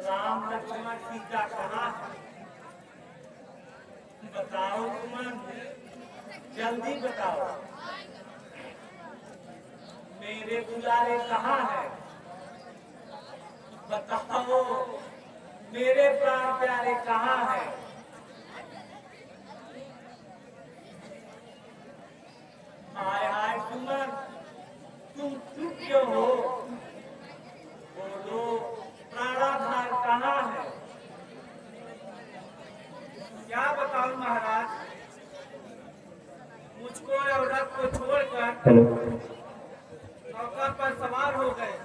राम लक्ष्मण सीता कहाँ है? बताओ सुमन, जल्दी बताओ। मेरे दुलारे कहाँ है? बताओ, मेरे प्राण प्यारे कहाँ है? हाय हाय सुमन, तुम चुप क्यों हो? बोलो, प्राणाधार कहाँ है? क्या बताऊं महाराज, मुझको और रथ को छोड़कर हेलो। नौका पर सवार हो गए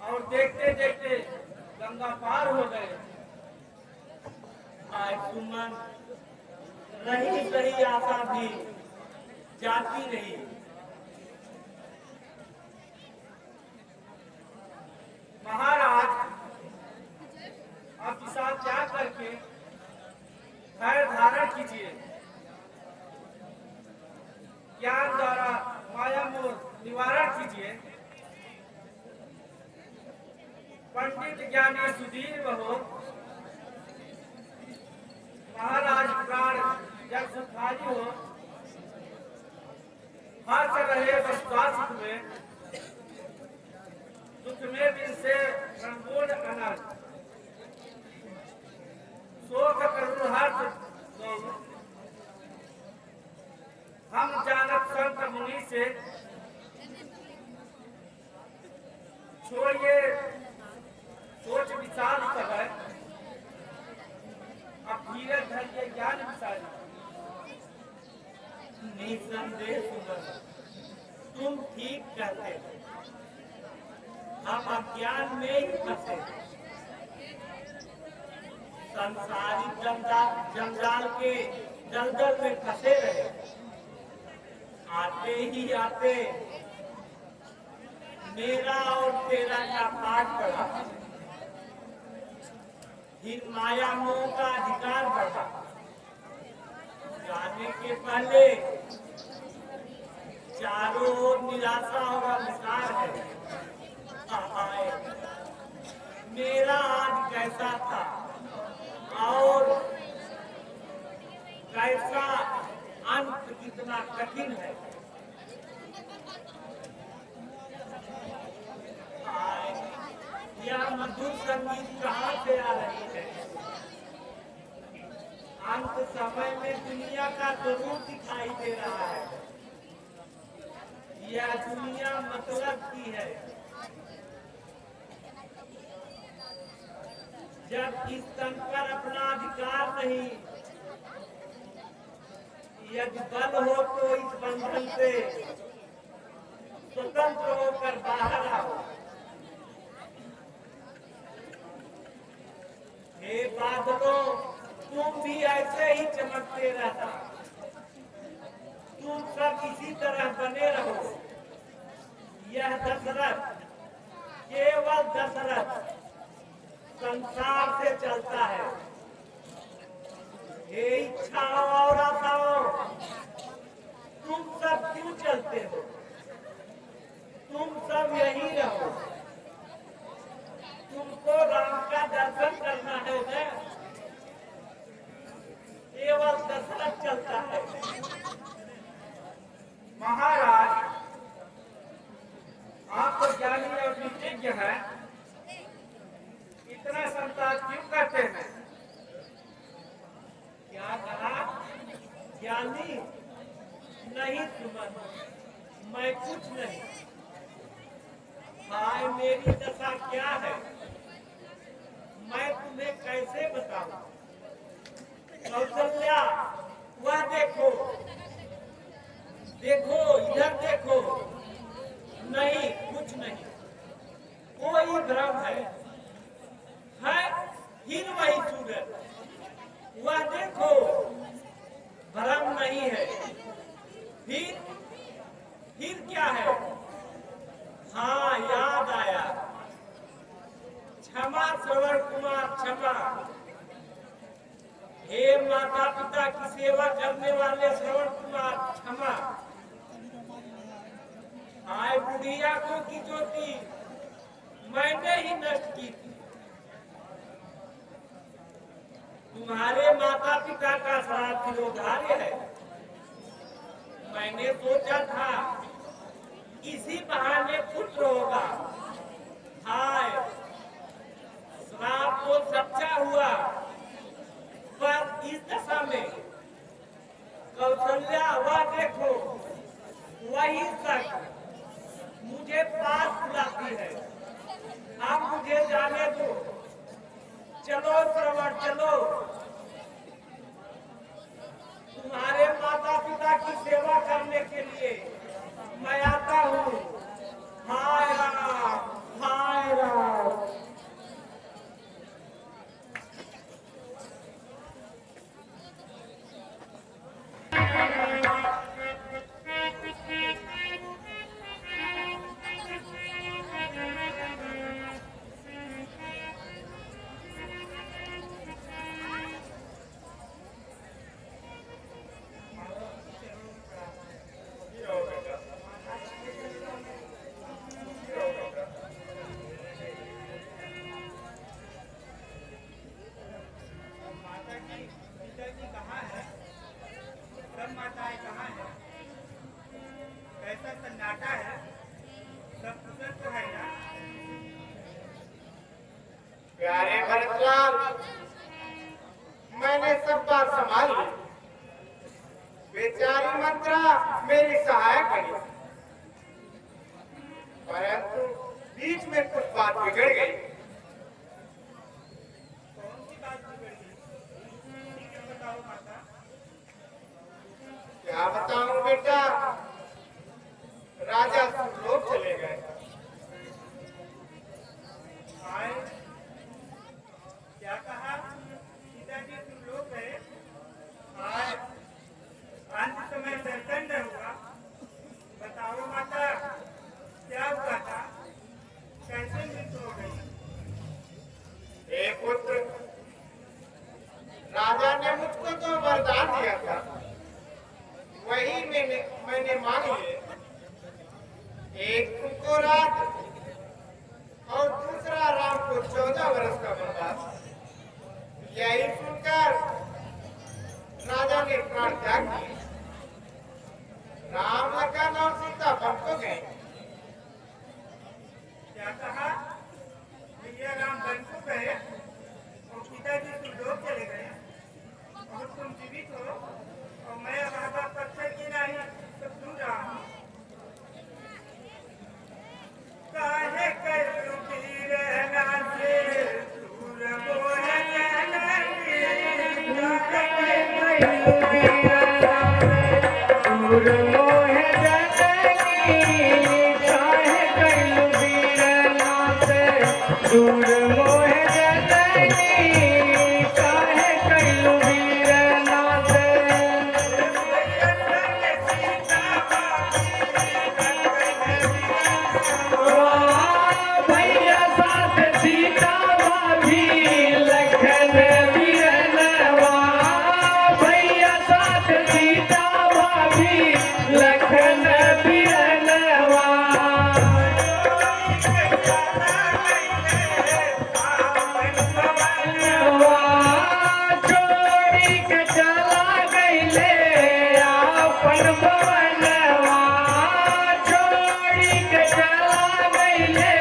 और देखते देखते गंगा पार हो गए। हाय सुमन, रही सही आशा भी जाती नहीं। महाराज, आप विषा त्याग करके धैर्य धारण कीजिए। ज्ञान द्वारा माया मोह निवारण कीजिए। पंडित ज्ञानी सुधीर हो, महाराज प्राण जब सुखारी हो, हर्ष रहे विश्वासित हुए, दुख में दिन से संपूर्ण अनर्थ, शोक करुण हर्ष गौ। हम जानत संत मुनि से छोड़िए सोच विचार समय, अब धीरज धरिए ज्ञान विचारी। निसंदेह सुमन, तुम ठीक कहते हो। हम अज्ञान में ही फंसे, संसारी जंजाल के दलदल में फंसे रहे। आते ही आते मेरा और तेरा का पाठ पढ़ा, फिर माया मोह का अधिकार बढ़ा। जाने के पहले चारों ओर निराशा और अंधकार है। हाय, मेरा आज कैसा था और कैसा अंत कितना कठिन है। हाय, यह मधुर संगीत कहाँ से आ रही है? अंत समय में दुनिया का स्वरूप दिखाई दे रहा है। यह दुनिया मतलब की है। जब इस तन पर अपना अधिकार नहीं, यदि बल हो तो इस बंधन से स्वतंत्र होकर बाहर आओ। हे बादलों, तुम भी ऐसे ही चमकते रहना। तुम सब इसी तरह बने रहो। यह दशरथ, केवल दशरथ संसार से चलता है। हे इच्छाओं और आशाओं, तुम सब क्यों चलते हो? तुम सब यही रहो। तुमको राम का दर्शन करना है ना? केवल दशरथ चलता है। महाराज, आप तो ज्ञानी और विज्ञ हैं, इतना संताप क्यों करते हैं? क्या कहा? ज्ञानी नहीं सुमन, मैं कुछ नहीं। हाय, मेरी दशा क्या है, मैं तुम्हें कैसे बताऊं? कौशल्या, वह देखो, देखो, इधर देखो। नहीं, कुछ नहीं, कोई भ्रम है। फिर वही सूरज, वह देखो, भ्रम नहीं है। फिर क्या है? हाँ, याद आया। क्षमा श्रवण कुमार, क्षमा। हे माता पिता की सेवा करने वाले श्रवण कुमार, क्षमा। हाय, बुढ़िया को की ज्योति मैंने ही नष्ट की थी। तुम्हारे माता पिता का श्राद्ध तिलोधार्य है। मैंने सोचा था इसी बहाने पुत्र होगा। हाय, श्राप तो सच्चा हुआ, पर इस दशा में कौशल्या वह देखो, वही तक मुझे पास बुलाती है। अब मुझे जाने दो। चलो श्रवण, चलो। तुम्हारे माता पिता की सेवा करने के लिए मैं आता हूँ। हाय राम, हाय राम। कैसा सन्नाटा है, सब कुशल तो है ना? प्यारे भरतलाल, मैंने सब बात संभाल ली। बेचारी मंत्रा मेरी सहायक बनी, परंतु बीच में कुछ बात बिगड़ गई। कौन सी बात बिगड़ गई? बताओ माता। क्या बताऊं बेटा, राजा सुरलोक चले गए। आए, क्या कहा? पिताजी सुरलोक गए? आए, अंत समय दर्शन न हुआ। बताओ माता, क्या हुआ था? कैसे मृत्यु हो गई? हे पुत्र, राजा ने मुझको तो वरदान दिया था, वही मैंने मांग लिए। एक तुमको राज और दूसरा राम को 14 वर्ष का वनवास। यही सुनकर राजा ने प्राण त्याग किए। राम, लखन और सीता वन को गए। क्या कहा? भैया राम वन को गए और पिताजी सुरलोक चले गए और तुम जीवित हो और मैं राजा पत्थर की नहीं सब सुन रहा हूँ। काहे करूं की रहना से दूर मोह जननी, काहे करूं की रहना से दूर मोह जननी, काहे करूं की रहना से दूर मोह जननी, काहे करूं की रहना से। भैया साथ सीता भाभी लखन बिरनवा, भैया साथ सीता भाभी लखन बिरनवा। छोड़ी के चला गईले आपन भवनवा, छोड़ी के चला गईले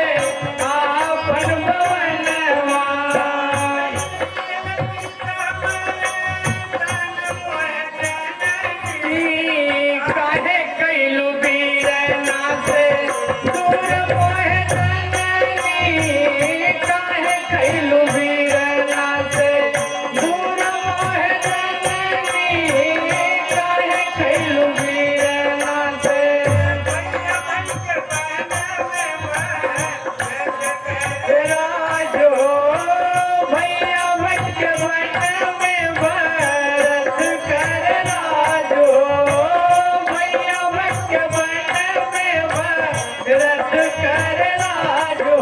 आपन भवनवा। काहे कैलू बीरना से दूर मोह जननी, काहे कैलू बीरना से दूर मोह जननी, काहे कैलू बीरना से। राजो भैया बच के वन में भरत कर, राजो भैया बच के वन में भरत कर, राजो।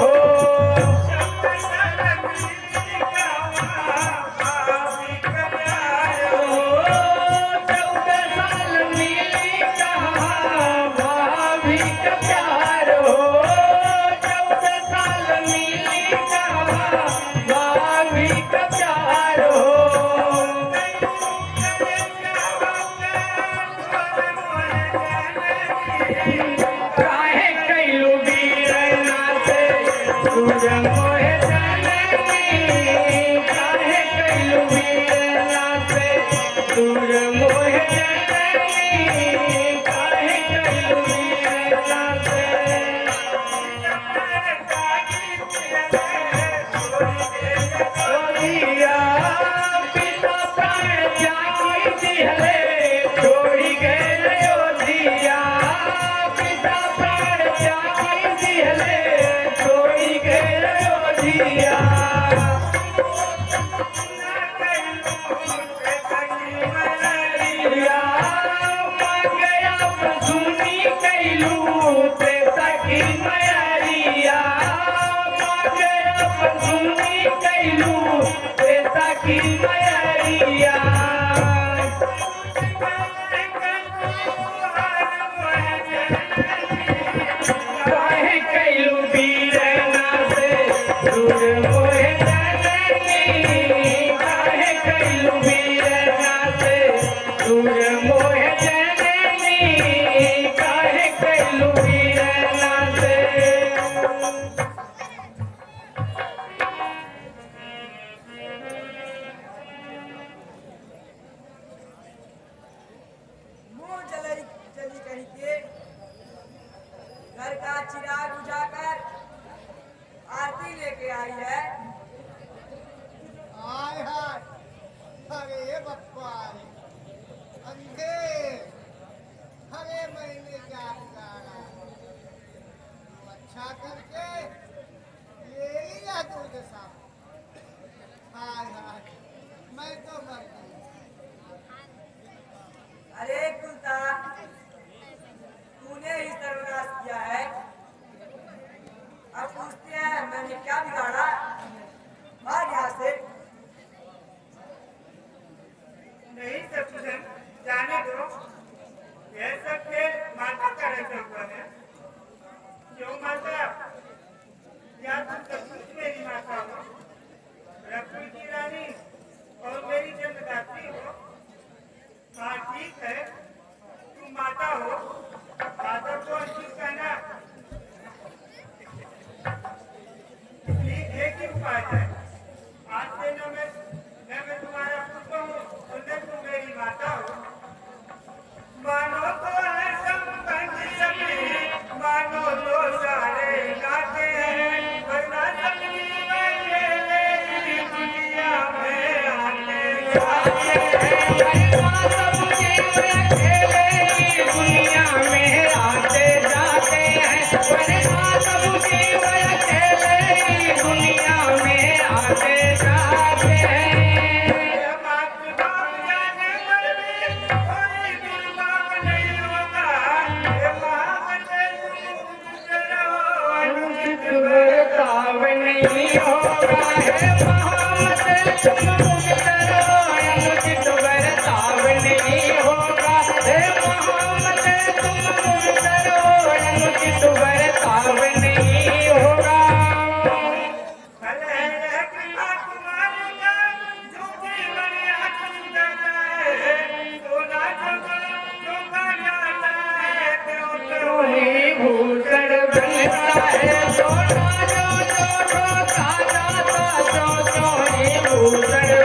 मुंह जली जली कहीं के घर का चिराग बुझाकर आरती लेके आई है। हाय हाय, अरे बप्पा रे, अंधे, अरे मैंने क्या बिगाड़ा? अच्छा करके ले लिया दूध साहब। हाय हाय, मैं तो मर गई। अरे कुलता, तूने ही सर्वनाश किया है। अब पूछते हैं मैंने क्या बिगाड़ा? भाग यहाँ से। नहीं सचुदन, जाने दो। यह सब खेल माता का रचा हुआ है। क्यों माता? या तुम सचमुच मेरी माता हो, रघुकुल की रानी और मेरी जन्मदात्री हो? हाँ ठीक है, तुम माता हो, माता को अंकित कहना। एक ही उपाय है, आज से न मैं तुम्हारा पुत्र हूँ और न तुम मेरी माता हो। मानो तो है संबंध सभी, मानो तो सारे नाते हैं, वरना सबकी अकेले की दुनिया में आते जाते हैं। भूषण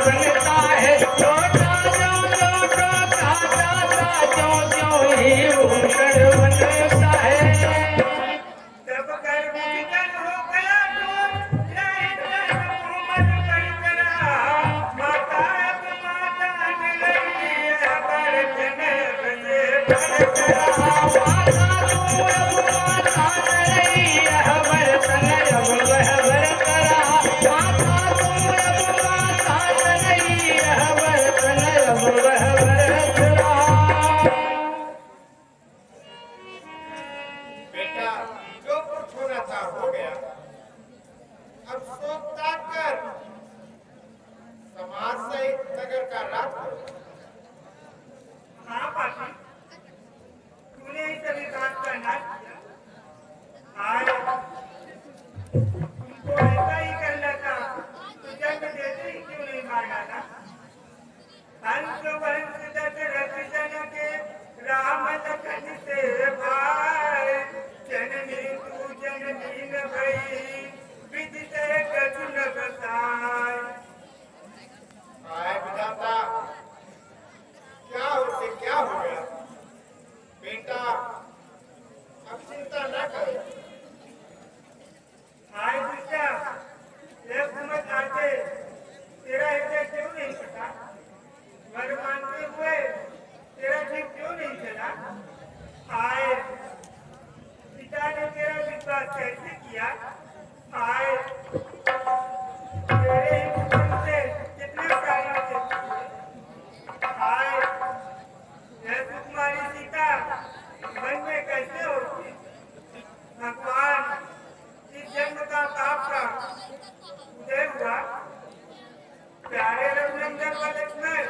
प्यारे रघुनंदन व लक्ष्मण,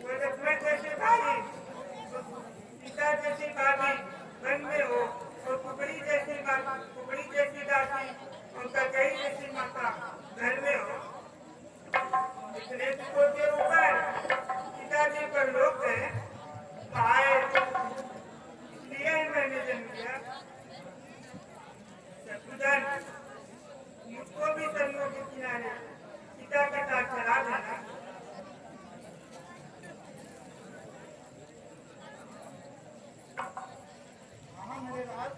वो लक्ष्मण जैसे भाई, सीता जैसी भाभी वन में हो, और कुकड़ी जैसी दासी और ककई जैसी माता घर में हो। इतने सुखों के ऊपर पिताजी पर लोग गए, आए, इसलिए ही मैंने जन्म लिया। शत्रुघ्न, मुझको भी सरनों के किनारे पिता के साथ चला देना। हाँ मेरे राज,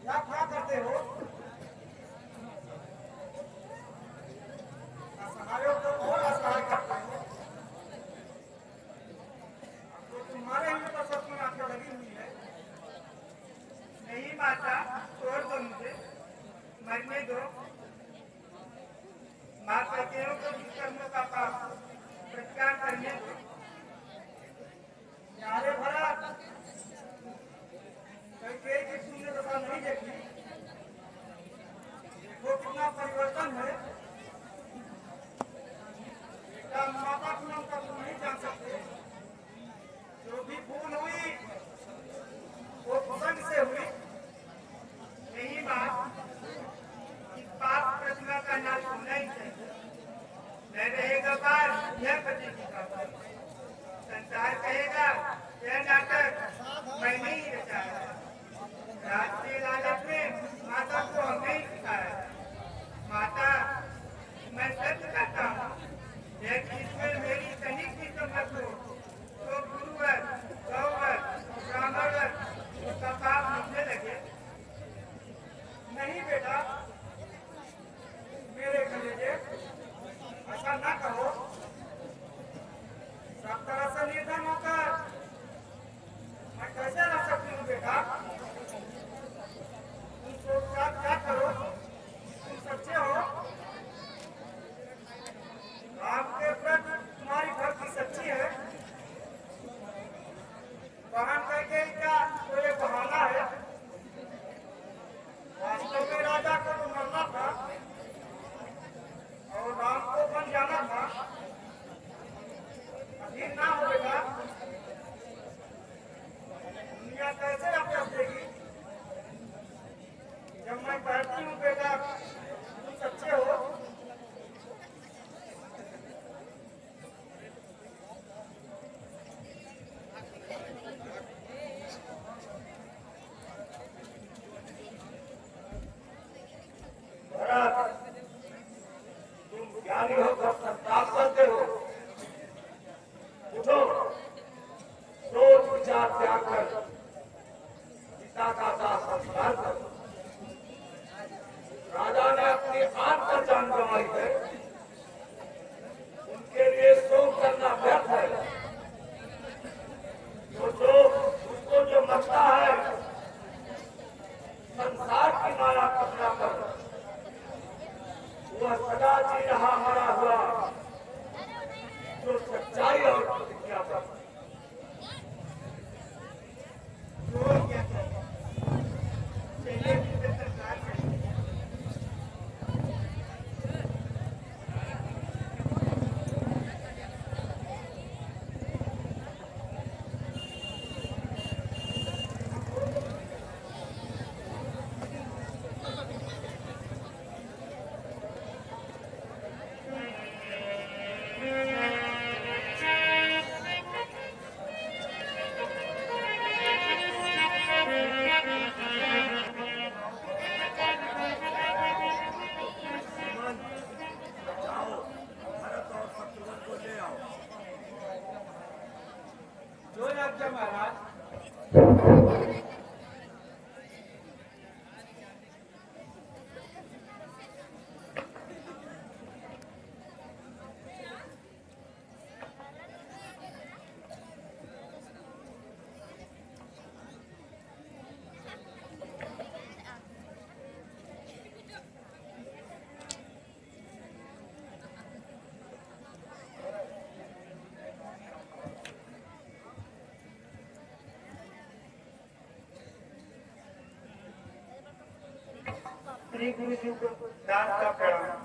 क्या करते हो? असहायों को और असहाय करते हो। अब तो तुम्हारे ही पर सब में आंखें लगी हुई है। नहीं माता, छोड़ दो मुझे, मरने दो। माँ सत्यों को दुष्कर्मों का पाप प्रतिकार करने दो। प्यारे भरत, कैकेयी की तुमने दशा नहीं देखी? देखो कितना परिवर्तन है। बेटा माता की ममता तुम नहीं जान सकते। जो भी भूल हुई वो पसंद से हुई। नहीं माँ, इस पाप प्रतिमा का नाश होना ही चाहिए। न रहेगा पार यह पति की बात। संसार कहेगा यह नाटक मैंने ही रचाया। राष्ट्रीय लालच में माता को हमने ही सिखाया। माता, मैं सत्य कहता हूँ, यह इसमें मेरी तनिक भी सम्मत हो तो गुरुवर, गौवर, ब्राह्मणवर उसका पाप मिटने लगे। नहीं बेटा, मेरे कलेजे, ऐसा ना कहो। सब तरह से निर्धन होकर मैं कैसे रह सकती हूँ बेटा? तुम सोच क्या करो, तुम सच्चे हो। राम के प्रति तुम्हारी भक्ति सच्ची है। बहन कैकेयी का तो ये बहाना है। वास्तव में राजा को तो मरना था और राम को बन जाना था। अधीर ना हो बेटा। दुनिया कैसे अभ्यास देगी? जब मैं कहती हूँ बेटा तुम सच्चे हो। तुम ज्ञानी होकर संताप करते हो। उठो, सोच विचार त्याग कर पिता का संस्कार करो। राजा ने अपनी आन पर जान गंवाई है, उनके लिए शोक करना व्यर्थ है। उसको जो मरता है संसार की माया कपड़ा कर, वह सदा जी रहा मरा हुआ जो सच्चाई और प्रतिज्ञा पर। जो आज्ञा महाराज। श्री गुरु जी को दास का प्रणाम।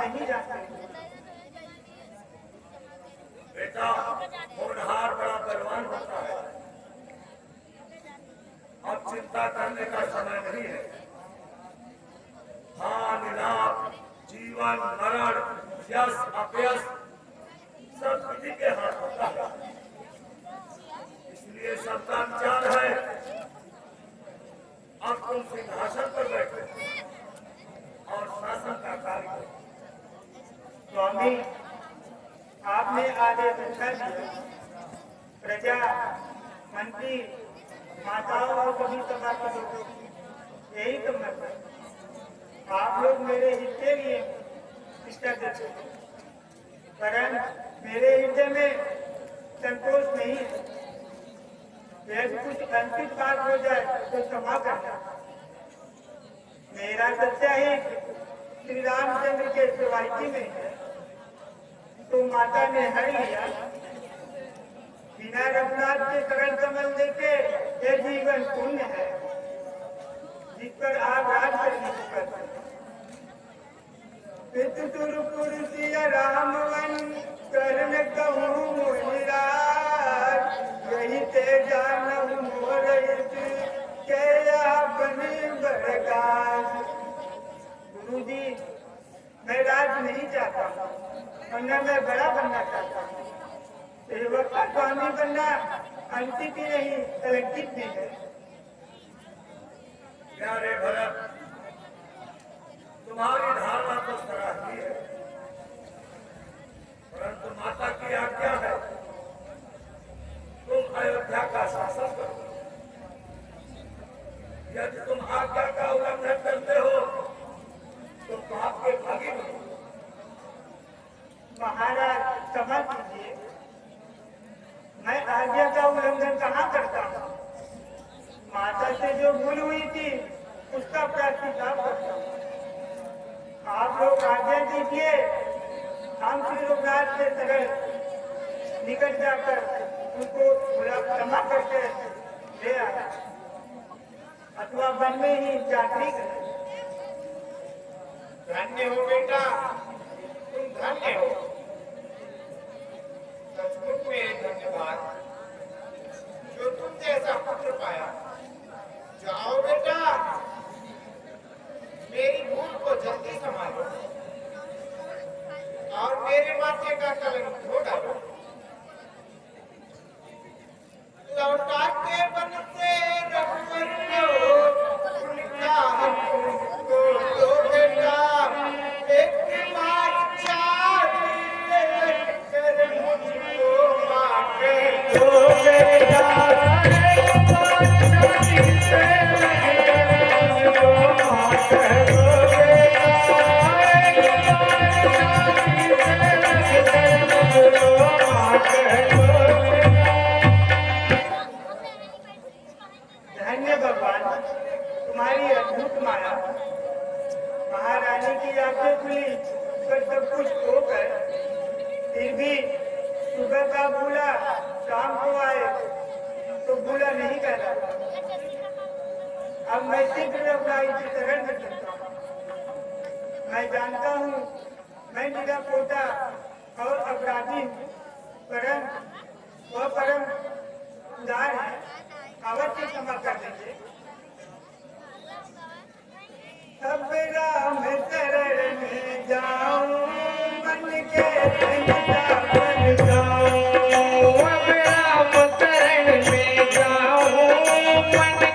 नहीं जानते। बेटा, होनहार बड़ा बलवान होता है। अब चिंता करने का समय नहीं है। हानि लाभ, जीवन मरण, यश अपयश सब विधि के हाथ होता है। इसलिए सबका विचार है अब तुम सिंहासन पर बैठो और शासन का कार्य करो। स्वामी, आपने आदेश अच्छा दिया। प्रजा, मंत्री, माताओं और सभी सभा के लोगों की यही तो मत है। आप लोग मेरे हित के लिए निष्ठा देते हैं, परंतु मेरे हृदय में संतोष नहीं है। यदि कुछ अंतिम बात हो जाए तो क्षमा करना। मेरा सच्चा हित श्री रामचंद्र के सेवायती में है, तो माता ने हर लिया। बिना रघुनाथ के शरण कमल देखे यह जीवन शून्य है, जिस पर आप राज करने की करते हैं। पितुर सिया रामवन करण कहूँ मुनिराज, यही ते जानहु मोर हित क्या बने बरगाज। गुरु जी, मैं राज नहीं चाहता, वरना मैं बड़ा बनना चाहता हूँ। सेवक का स्वामी बनना अंकित ही नहीं, अलंकित भी है। प्यारे भरत, तुम्हारी धारणा तो सराहनीय है, परंतु माता की आज्ञा है तुम अयोध्या का शासन करो। यदि तुम आज्ञा का उल्लंघन करते हो तो पाप के भागी बनो। महाराज क्षमा कीजिए, मैं आज्ञा का उल्लंघन कहाँ करता हूँ। माता से जो भूल हुई थी उसका प्रायश्चित करता हूँ। आप लोग आज्ञा दीजिए, हम श्री रघुनाथ के शरण निकट जाकर उनको क्षमा करके ले आए, अथवा वन में ही चाकरी करें। धन्य हो बेटा, तुम धन्य हो। सचमुच में धन्यवाद जो तुम जैसा पुत्र पाया। जाओ बेटा, मेरी भूल को जल्दी संभालो और मेरे माथे का कलंक धो डालो। लौटा के बन से रघुवर को उनका हमको दो बेटा, एक बार चाहते कर मुझको मांगे दो बेटा। धन्य भगवान, तुम्हारी अद्भुत माया। महारानी की आंखें खुली पर सब कुछ होकर फिर भी सुबह का भूला शाम को आए तो भूला नहीं कहलाता। अब मैं शीघ्र रघुनाथ की शरण में चलता हूँ। मैं जानता हूँ मैं निरा पोता और अपराधी हूँ, परंतु वह परम उदार है, अवश्य क्षमा कर देंगे। अब राम शरण में जाऊं, मन के संगता बन जाऊं। अब राम शरण में जाऊं, मन